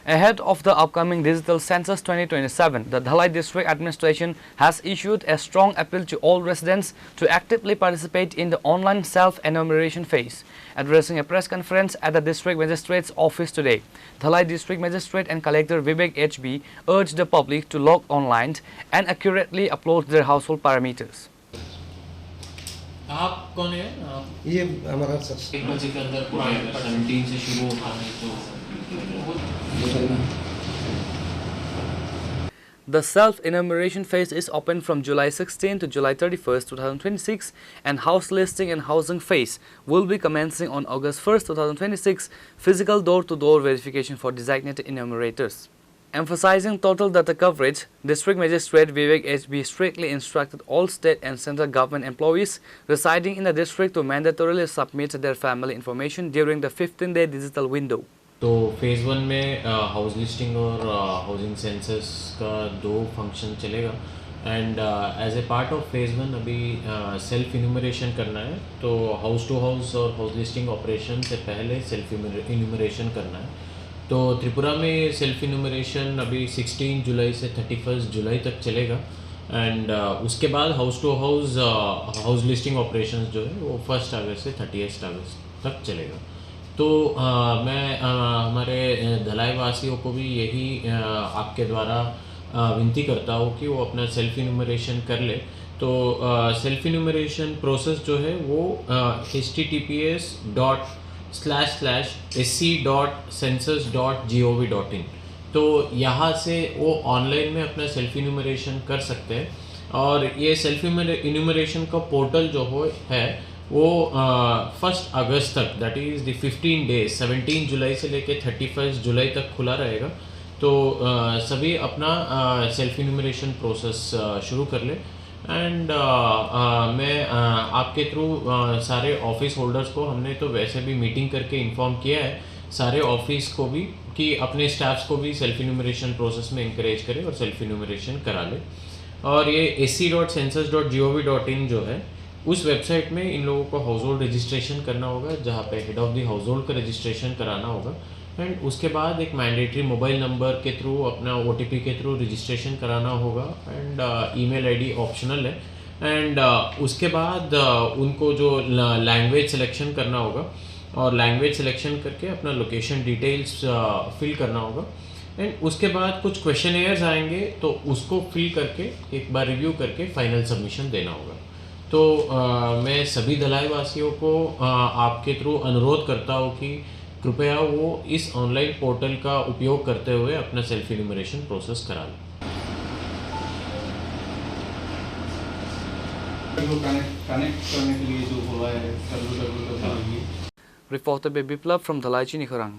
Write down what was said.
Ahead of the upcoming Digital Census 2027, the Dhalai District Administration has issued a strong appeal to all residents to actively participate in the online self-enumeration phase. Addressing a press conference at the District Magistrate's office today, Dhalai District Magistrate and Collector Vivek HB urged the public to log online and accurately upload their household parameters. आप कौन है? ये हमारा sir 1 बजे के अंदर 17 से शुरू होता है तो The self-enumeration phase is open from July 16 to July 31st, 2026, and house listing and housing phase will be commencing on August 1st, 2026, physical door-to-door verification for designated enumerators. Emphasizing total data coverage, District Magistrate Vivek HB strictly instructed all state and central government employees residing in the district to mandatorily submit their family information during the 15-day digital window. तो phase 1 में house listing और housing census का 2 function चलेगा and as a part of phase 1 अभी self enumeration करना है. तो house to house और हाउस लिस्टिंग ऑपरेशन से पहले सेल्फ इन्यूमरेशन करना है. तो त्रिपुरा में सेल्फ इन्यूमरेशन अभी 16 जुलाई से 31 जुलाई तक चलेगा एंड उसके बाद house to house house listing operation जो है वो 1 अगस्त से 31 अगस्त तक चलेगा. तो मैं हमारे धलाई वासियों को भी यही आपके द्वारा विनती करता हूँ कि वो अपना सेल्फ इन्यूमरेशन कर ले. तो सेल्फ इन्यूमरेशन प्रोसेस जो है वो https://sc.census.gov.in तो यहाँ से वो ऑनलाइन में अपना सेल्फ इन्यूमरेशन कर सकते हैं. और ये सेल्फ इन्यूमरेशन का पोर्टल जो है वो 1 अगस्त तक दैट इज़ द 15 डेज 17 जुलाई से लेके 31 जुलाई तक खुला रहेगा. तो सभी अपना सेल्फ इन्यूमरेशन प्रोसेस शुरू कर ले एंड मैं आपके थ्रू सारे ऑफिस होल्डर्स को हमने तो वैसे भी मीटिंग करके इन्फॉर्म किया है सारे ऑफिस को भी कि अपने स्टाफ्स को भी सेल्फ इन्यूमरेशन प्रोसेस में इंकरेज करें और सेल्फ इन्यूमरेशन करा ले. और ये sc.census.gov.in जो है उस वेबसाइट में इन लोगों को हाउस होल्ड रजिस्ट्रेशन करना होगा जहाँ पे head of the house hold का रजिस्ट्रेशन कराना होगा एंड उसके बाद एक मैंडेटरी मोबाइल नंबर के थ्रू अपना OTP के थ्रू रजिस्ट्रेशन कराना होगा एंड ईमेल आईडी ऑप्शनल है एंड उसके बाद उनको जो लैंग्वेज सिलेक्शन करना होगा और लैंग्वेज सिलेक्शन करके अपना लोकेशन डिटेल्स फिल करना होगा एंड उसके बाद कुछ क्वेश्चनेयर्स आएंगे तो उसको फिल करके एक बार रिव्यू करके फाइनल सबमिशन देना होगा. तो मैं सभी धलाई वासियों को आपके थ्रू अनुरोध करता हूँ कि कृपया वो इस ऑनलाइन पोर्टल का उपयोग करते हुए अपना सेल्फ इन्यूमरेशन प्रोसेस करा लें. कनेक्ट करने के लिए जो बोला है www. Reporter by Biplab from Dhalai Chinikarang.